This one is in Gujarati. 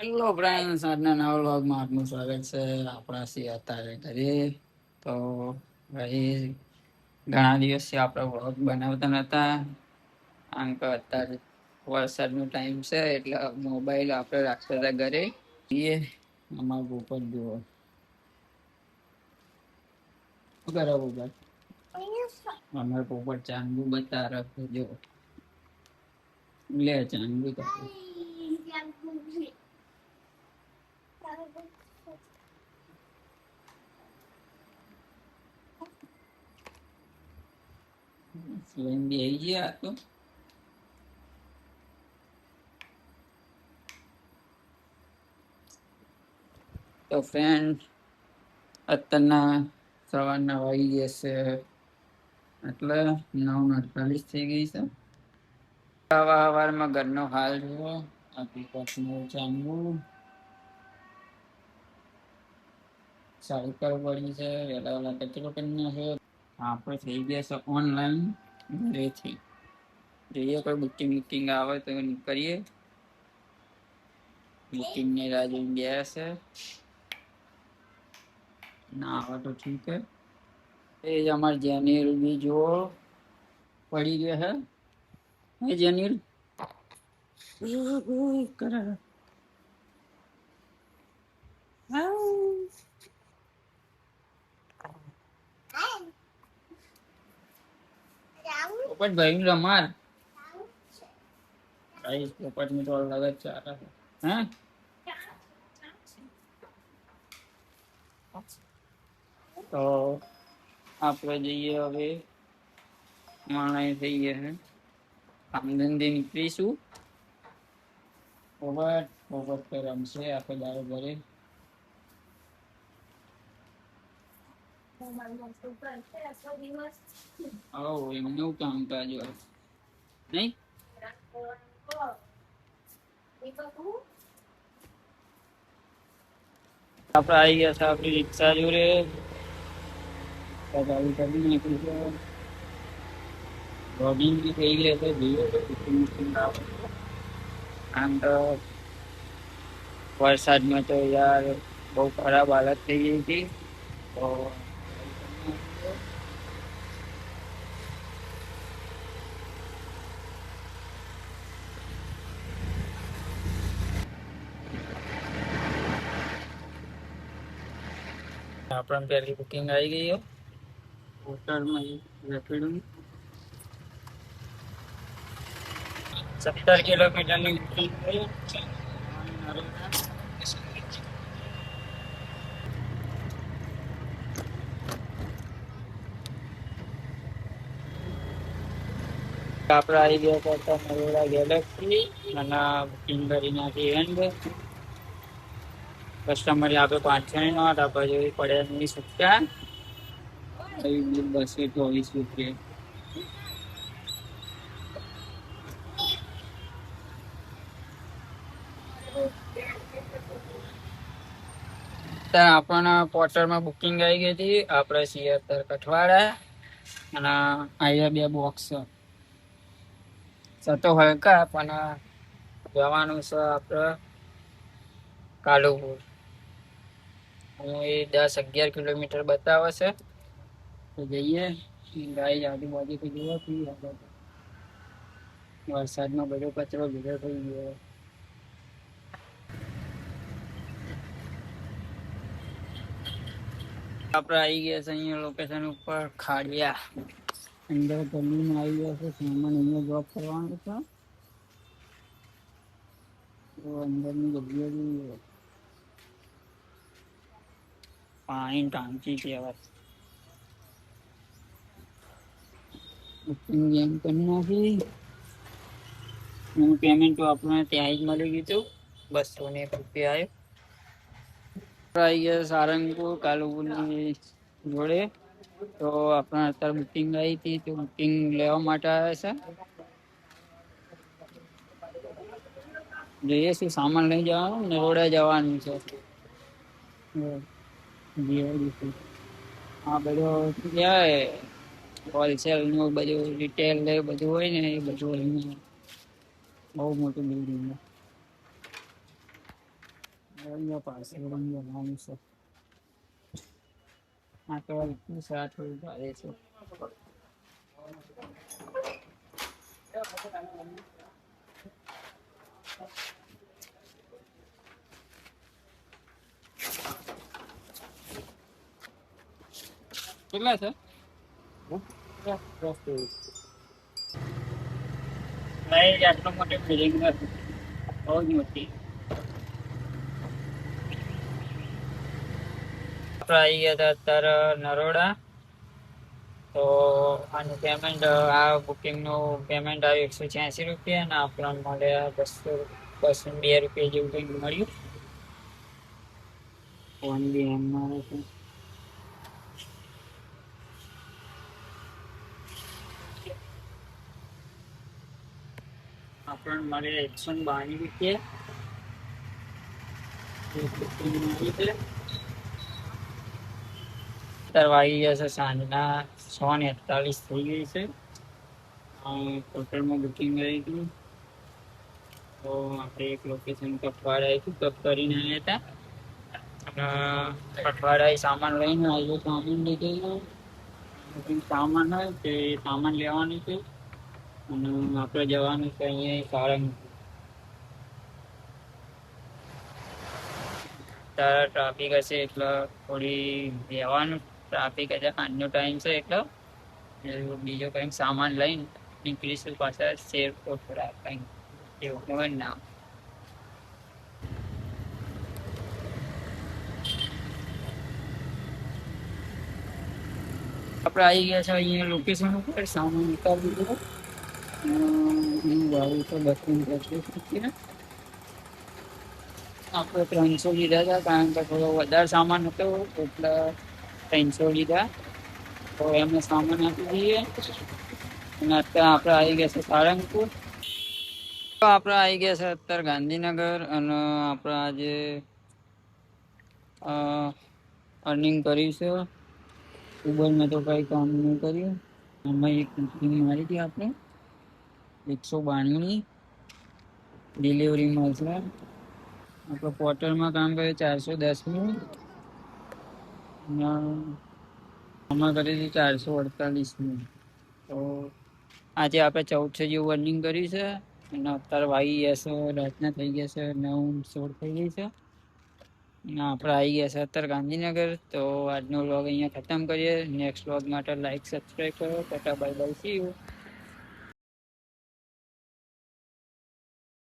હેલો ફ્રેન્ડ્સ, આજના નવા વ્લોગમાં આપનું સ્વાગત છે. આપણા સી અત્યારે ઘરે તો ભાઈ ઘણા દિવસથી આપણે વ્લોગ બનાવતા નતા, કારણ કે અત્યારે વરસાદનો ટાઈમ છે એટલે મોબાઈલ આપણે રાખતા હતા ઘરે. એ અમારા પોપટ જુઓ શું કરે પોપટ? અમારે પોપટ ચાંદુ બતા રાખે જો લે ચાંદુ તો લઈને બેસી ગયા તો ફ્રેન્ડ અત્યારના સવારના વાગી જશે એટલે 9:48 થઈ ગઈ છે. સવારમાં ઘરનો હાલ જુઓ. આપી પછનું ચાંગુ સાયકલ પડી છે, વેલા વેલા કચરો કરી નાખ્યો. આપણે થઈ ગયા છે ઓનલાઈન ઘરેથી. જોઈએ કોઈ બુકિંગ આવે તો કરીએ. બુકિંગ ની રાહ જોઈને ગયા છે. ના આવે તો ઠીક હે. એ જ અમાર જેનિલ બી જુઓ પડી ગયો હે જેનિલ કરે પોપટ ભાઈ રમાર પોપટ ની તો અલગ જ ચાલે હે. તો આપણે જઈએ હવે માણા થઈ ગયા હે કામ ધંધે નીકળીશું. પોપટ તો રમશે આખો દાડો ઘરે. એમનું કામકાજ હોય નઈ. આપડે આવી ગયા છે આપડી રિક્ષા જોડે. રોબિન બી થઈ ગયા છે. આમ તો વરસાદમાં તો યાર બહુ ખરાબ હાલત થઈ ગઈ હતી. તો આપણા પહેલી બુકિંગ આવી ગઈ હોટલમાં રેપિડો 17 કિલોમીટરની બુકિંગ કરી. આપણે આવી ગયા હતા નરોડા ગેલેક્સી અને બુકિંગ કરી નાખી એન્ડ કસ્ટમરે આપે 5 નોટ આપવા જેવી પડ્યા નહીં શકતા. 224 રૂપિયા. આપણને પોર્ટલમાં બુકિંગ આવી ગઈ હતી. આપણે છીએ અત્યારે કઠવાડા અને અહીંયા 2 બોક્સ છે તો હલકા પણ જવાનું છે આપણે કાલુપુર. એ 10-11 કિલોમીટર બતાવે છે. તો જઈએ. ગાઈ આજુબાજુ તો જુઓ વરસાદમાં બધો કચરો ભેગો થઈ ગયો. આપણે આવી ગયા છે અહીંયા લોકેશન ઉપર ખાડિયા. અંદર જમીન આવી ગયા છે. સામાન અહીંયા ડ્રોપ કરવાનું છે. તો અંદરની જગ્યા પાણી ટાંકી કહેવાય. બુકિંગ જેમ કરી નાખી. પેમેન્ટ તો આપણને ત્યાં જ મળી ગયું હતું. 201 રૂપિયા આવ્યો. આવી ગયા સારંગપુર કાલુપુરની જોડે. તો આપણે અત્યારે બુકિંગ આવી હતી તો બુકિંગ લેવા માટે આવ્યા છે. જોઈએ શું સામાન લઈ જવાનું નરોડા જવાનું છે. હા બધું કહેવાય હોલસેલ નું બધું રિટેલ ને બધું હોય ને એ બધું બહુ મોટું બિલ્ડિંગ. અહીંયા પાછળ બનાવવાનું છે. આ તો એટલું સારું ભારે છે. કેટલા છે? નહીં, આટલો મોટો બિલ્ડિંગ નથી, બહુ જ મોટી. આપણે આવી ગયા હતા અત્યારે નરોડા. તો આનું પેમેન્ટ, આ બુકિંગનું પેમેન્ટ આવ્યું 186 રૂપિયા અને આપણને મળ્યા 202 રૂપિયા જેવું કંઈક મળ્યું. ફોન બી એમમાં આવે છે. આપણને મળે 192 રૂપિયા. અત્યારે વાગી ગયા છે સાંજના 6:48 થઈ ગઈ છે. હોટલમાં બુકિંગ કરી હતી. તો આપણે એક લોકેશન કપવાડા હતું, કપ કરીને આવ્યા હતા. કપવાડા સામાન લઈને આવ્યો, સામાન લીધેલો. સામાન હોય તે સામાન લેવાનું છે અને આપણે જવાનું છે અહીંયા સાળંગપુર. તારા ટ્રાફિક હશે એટલે થોડી રહેવાનું. ટ્રાફિક હશે, સાંજનો ટાઈમ છે એટલે બીજો કંઈક સામાન લઈને નીકળીશું પાછા શેરકોટ કંઈક એવું ખબર ના. આપણે આવી ગયા છે અહીંયા લોકેશન ઉપર. સામાન ઉતારી દીધો. વાળું તો 235 રૂપિયા. આપણે 300 લીધા હતા કારણ કે થોડો વધારે સામાન હતો એટલે 300 લીધા. તો એમને સામાન આપી દઈએ અને અત્યારે આપણે આવી ગયા છે સાળંગપુર. તો આપણે આવી ગયા છે અત્યારે ગાંધીનગર અને આપણે આજે અર્નિંગ કર્યું છે. ઉબરમાં તો કંઈ કામ નહીં કર્યું. આમાં એક બુકિંગ મારી હતી આપણે 192ની ડિલિવરી મળશે. આપણે પોર્ટલમાં કામ કર્યું 410નું. આમાં કરી દીધું 448નું. તો આજે આપણે 1400 જેવું અર્નિંગ કર્યું છે અને અત્યારે વાગી ગયા છે, રાતના થઈ ગયા છે 9:16 થઈ ગઈ છે અને આપણે આવી ગયા છે અત્યારે ગાંધીનગર. તો આજનો વ્લોગ અહીંયા ખતમ કરીએ. નેક્સ્ટ વ્લોગ માટે લાઈક સબસ્ક્રાઈબ કરો. Tata bye bye, C you.